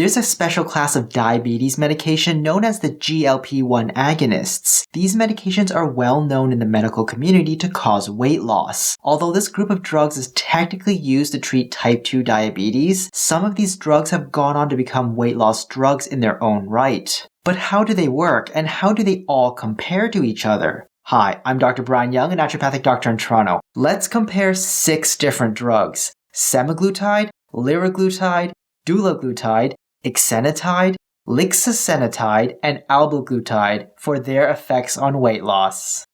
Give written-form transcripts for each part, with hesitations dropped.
There's a special class of diabetes medication known as the GLP-1 Agonists. These medications are well known in the medical community to cause weight loss. Although this group of drugs is technically used to treat type 2 diabetes, some of these drugs have gone on to become weight loss drugs in their own right. But how do they work, and how do they all compare to each other? Hi, I'm Dr. Brian Young, a naturopathic doctor in Toronto. Let's compare 6 different drugs: semaglutide, liraglutide, dulaglutide, exenatide, lixisenatide, and albiglutide for their effects on weight loss.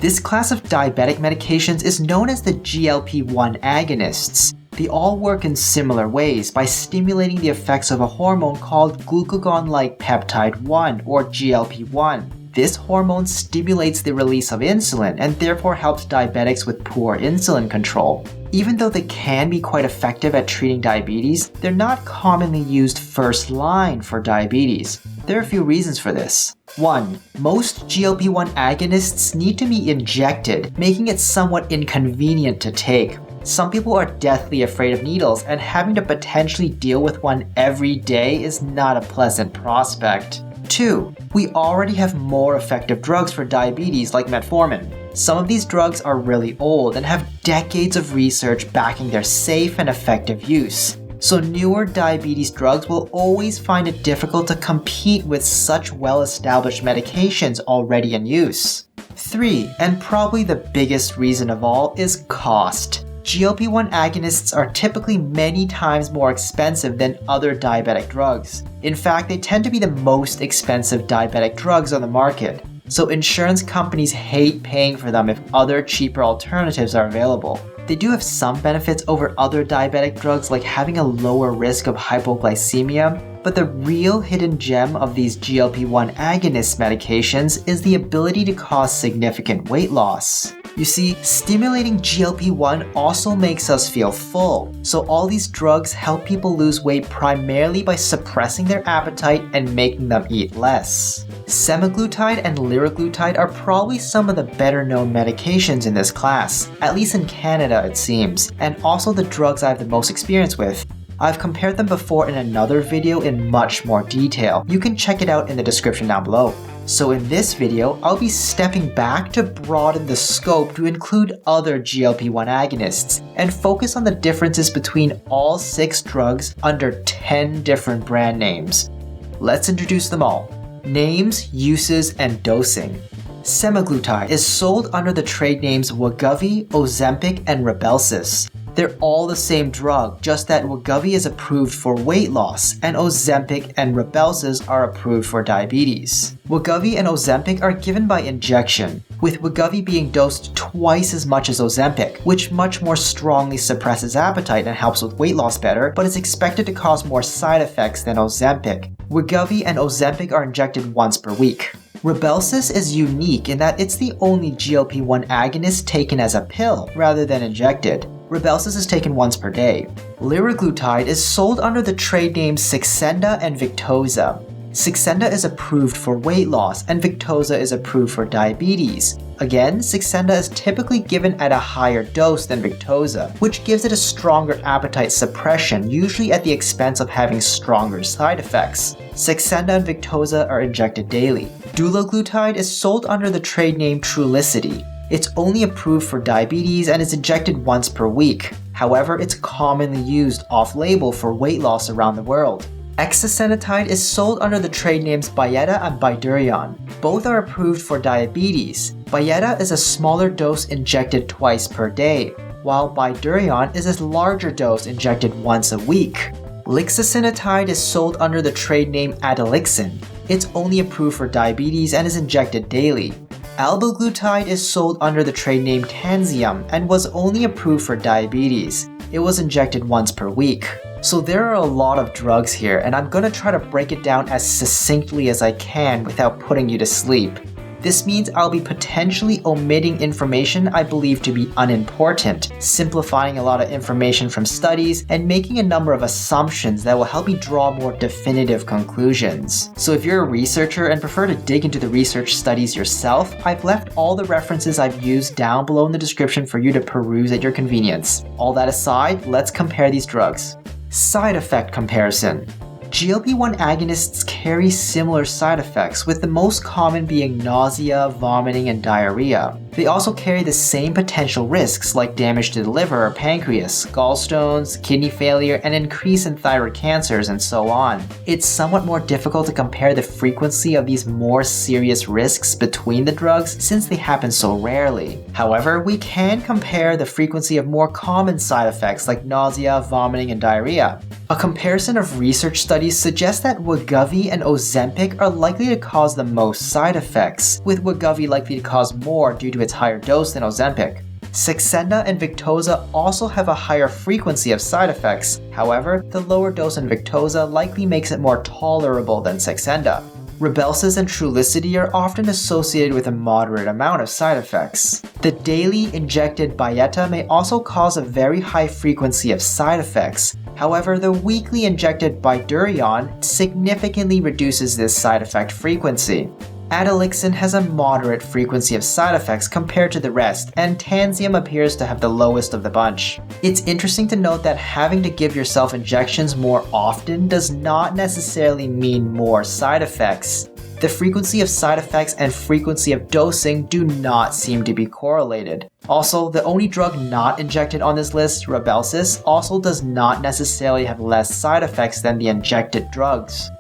This class of diabetic medications is known as the GLP-1 Agonists. They all work in similar ways by stimulating the effects of a hormone called glucagon-like peptide 1 or GLP-1. This hormone stimulates the release of insulin and therefore helps diabetics with poor insulin control. Even though they can be quite effective at treating diabetes, they're not commonly used first line for diabetes. There are a few reasons for this. 1. Most GLP-1 agonists need to be injected, making it somewhat inconvenient to take. Some people are deathly afraid of needles, and having to potentially deal with one every day is not a pleasant prospect. 2. We already have more effective drugs for diabetes like metformin. Some of these drugs are really old and have decades of research backing their safe and effective use. So newer diabetes drugs will always find it difficult to compete with such well-established medications already in use. 3. And probably the biggest reason of all is cost. GLP-1 agonists are typically many times more expensive than other diabetic drugs. In fact, they tend to be the most expensive diabetic drugs on the market. So insurance companies hate paying for them if other cheaper alternatives are available. They do have some benefits over other diabetic drugs, like having a lower risk of hypoglycemia, but the real hidden gem of these GLP-1 agonist medications is the ability to cause significant weight loss. You see, stimulating GLP-1 also makes us feel full, so all these drugs help people lose weight primarily by suppressing their appetite and making them eat less. Semaglutide and liraglutide are probably some of the better known medications in this class, at least in Canada it seems, and also the drugs I have the most experience with. I've compared them before in another video in much more detail. You can check it out in the description down below. So in this video, I'll be stepping back to broaden the scope to include other GLP-1 agonists and focus on the differences between all 6 drugs under 10 different brand names. Let's introduce them all. Names, uses, and dosing. Semaglutide is sold under the trade names Wegovy, Ozempic, and Rybelsus. They're all the same drug, just that Wegovy is approved for weight loss, and Ozempic and Rybelsus are approved for diabetes. Wegovy and Ozempic are given by injection, with Wegovy being dosed twice as much as Ozempic, which much more strongly suppresses appetite and helps with weight loss better, but is expected to cause more side effects than Ozempic. Wegovy and Ozempic are injected once per week. Rybelsus is unique in that it's the only GLP-1 agonist taken as a pill rather than injected. Rybelsus is taken once per day. Liraglutide is sold under the trade names Saxenda and Victoza. Saxenda is approved for weight loss and Victoza is approved for diabetes. Again, Saxenda is typically given at a higher dose than Victoza, which gives it a stronger appetite suppression, usually at the expense of having stronger side effects. Saxenda and Victoza are injected daily. Dulaglutide is sold under the trade name Trulicity. It's only approved for diabetes and is injected once per week. However, it's commonly used off-label for weight loss around the world. Exenatide is sold under the trade names Byetta and Bydureon. Both are approved for diabetes. Byetta is a smaller dose injected twice per day, while Bydureon is a larger dose injected once a week. Lixisenatide is sold under the trade name Adlyxin. It's only approved for diabetes and is injected daily. Albiglutide is sold under the trade name Tanzeum and was only approved for diabetes. It was injected once per week. So there are a lot of drugs here, and I'm going to try to break it down as succinctly as I can without putting you to sleep. This means I'll be potentially omitting information I believe to be unimportant, simplifying a lot of information from studies, and making a number of assumptions that will help me draw more definitive conclusions. So if you're a researcher and prefer to dig into the research studies yourself, I've left all the references I've used down below in the description for you to peruse at your convenience. All that aside, let's compare these drugs. Side effect comparison. GLP-1 agonists carry similar side effects, with the most common being nausea, vomiting, and diarrhea. They also carry the same potential risks like damage to the liver or pancreas, gallstones, kidney failure, and increase in thyroid cancers, and so on. It's somewhat more difficult to compare the frequency of these more serious risks between the drugs since they happen so rarely. However, we can compare the frequency of more common side effects like nausea, vomiting, and diarrhea. A comparison of research studies suggests that Wegovy and Ozempic are likely to cause the most side effects, with Wegovy likely to cause more due to its higher dose than Ozempic. Saxenda and Victoza also have a higher frequency of side effects. However, the lower dose in Victoza likely makes it more tolerable than Saxenda. Rybelsus and Trulicity are often associated with a moderate amount of side effects. The daily injected Byetta may also cause a very high frequency of side effects. However, the weekly injected Bydureon significantly reduces this side effect frequency. Adlyxin has a moderate frequency of side effects compared to the rest, and Tanzeum appears to have the lowest of the bunch. It's interesting to note that having to give yourself injections more often does not necessarily mean more side effects. The frequency of side effects and frequency of dosing do not seem to be correlated. Also, the only drug not injected on this list, Rybelsus, also does not necessarily have less side effects than the injected drugs.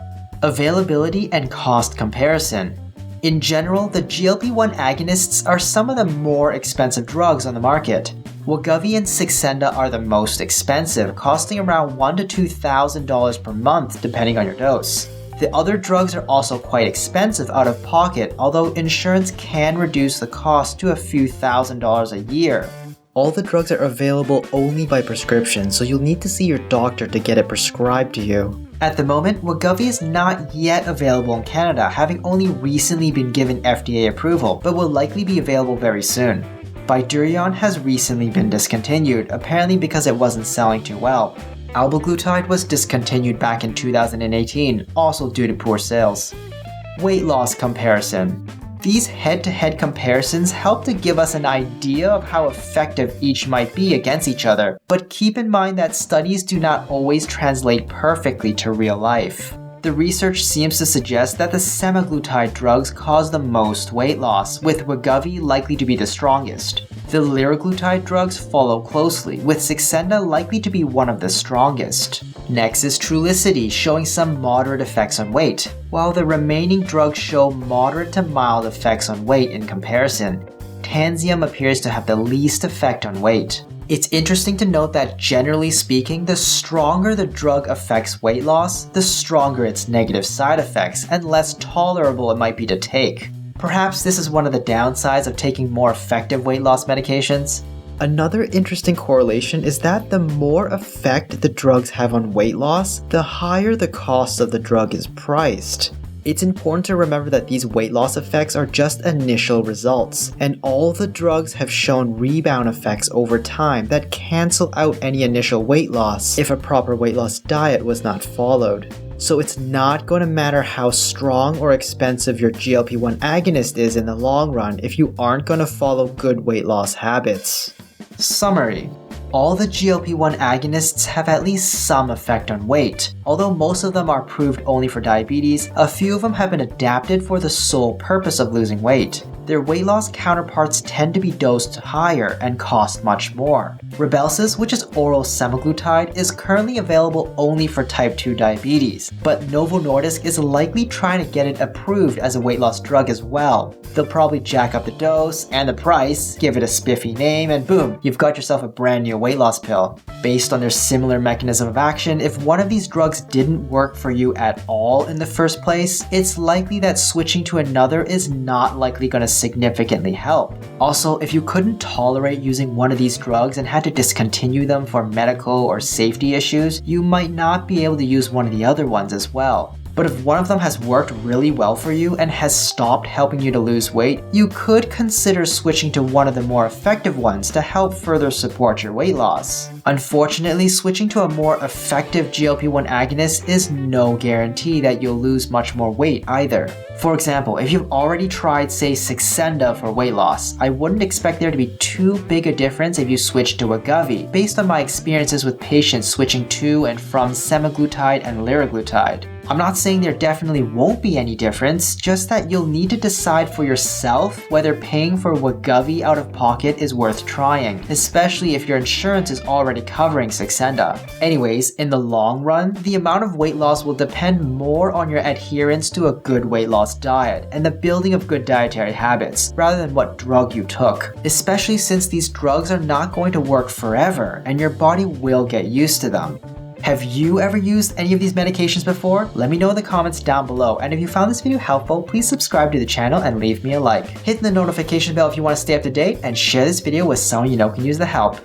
Availability and cost comparison. In general, the GLP-1 agonists are some of the more expensive drugs on the market. Wegovy and Saxenda are the most expensive, costing around $1,000 to $2,000 per month depending on your dose. The other drugs are also quite expensive out of pocket, although insurance can reduce the cost to a few $1,000s a year. All the drugs are available only by prescription, so you'll need to see your doctor to get it prescribed to you. At the moment, Wegovy is not yet available in Canada, having only recently been given FDA approval, but will likely be available very soon. Bydureon has recently been discontinued, apparently because it wasn't selling too well. Albaglutide was discontinued back in 2018, also due to poor sales. Weight loss comparison. These head-to-head comparisons help to give us an idea of how effective each might be against each other, but keep in mind that studies do not always translate perfectly to real life. The research seems to suggest that the semaglutide drugs cause the most weight loss, with Wegovy likely to be the strongest. The liraglutide drugs follow closely, with Saxenda likely to be one of the strongest. Next is Trulicity, showing some moderate effects on weight, while the remaining drugs show moderate to mild effects on weight in comparison. Tanzeum appears to have the least effect on weight. It's interesting to note that generally speaking, the stronger the drug affects weight loss, the stronger its negative side effects and less tolerable it might be to take. Perhaps this is one of the downsides of taking more effective weight loss medications. Another interesting correlation is that the more effect the drugs have on weight loss, the higher the cost of the drug is priced. It's important to remember that these weight loss effects are just initial results, and all the drugs have shown rebound effects over time that cancel out any initial weight loss if a proper weight loss diet was not followed. So it's not going to matter how strong or expensive your GLP-1 agonist is in the long run if you aren't going to follow good weight loss habits. Summary. All the GLP-1 agonists have at least some effect on weight. Although most of them are approved only for diabetes, a few of them have been adapted for the sole purpose of losing weight. Their weight loss counterparts tend to be dosed higher and cost much more. Rybelsus, which is oral semaglutide, is currently available only for type 2 diabetes, but Novo Nordisk is likely trying to get it approved as a weight loss drug as well. They'll probably jack up the dose and the price, give it a spiffy name, and boom, you've got yourself a brand new weight loss pill. Based on their similar mechanism of action, if one of these drugs didn't work for you at all in the first place, it's likely that switching to another is not likely going to significantly help. Also, if you couldn't tolerate using one of these drugs and had to discontinue them for medical or safety issues, you might not be able to use one of the other ones as well. But if one of them has worked really well for you and has stopped helping you to lose weight, you could consider switching to one of the more effective ones to help further support your weight loss. Unfortunately, switching to a more effective GLP-1 agonist is no guarantee that you'll lose much more weight either. For example, if you've already tried, say, Saxenda for weight loss, I wouldn't expect there to be too big a difference if you switch to Wegovy, based on my experiences with patients switching to and from semaglutide and liraglutide. I'm not saying there definitely won't be any difference, just that you'll need to decide for yourself whether paying for Wegovy out of pocket is worth trying, especially if your insurance is already covering Saxenda. Anyways, in the long run, the amount of weight loss will depend more on your adherence to a good weight loss diet and the building of good dietary habits, rather than what drug you took, especially since these drugs are not going to work forever and your body will get used to them. Have you ever used any of these medications before? Let me know in the comments down below, and if you found this video helpful, please subscribe to the channel and leave me a like. Hit the notification bell if you want to stay up to date, and share this video with someone you know can use the help.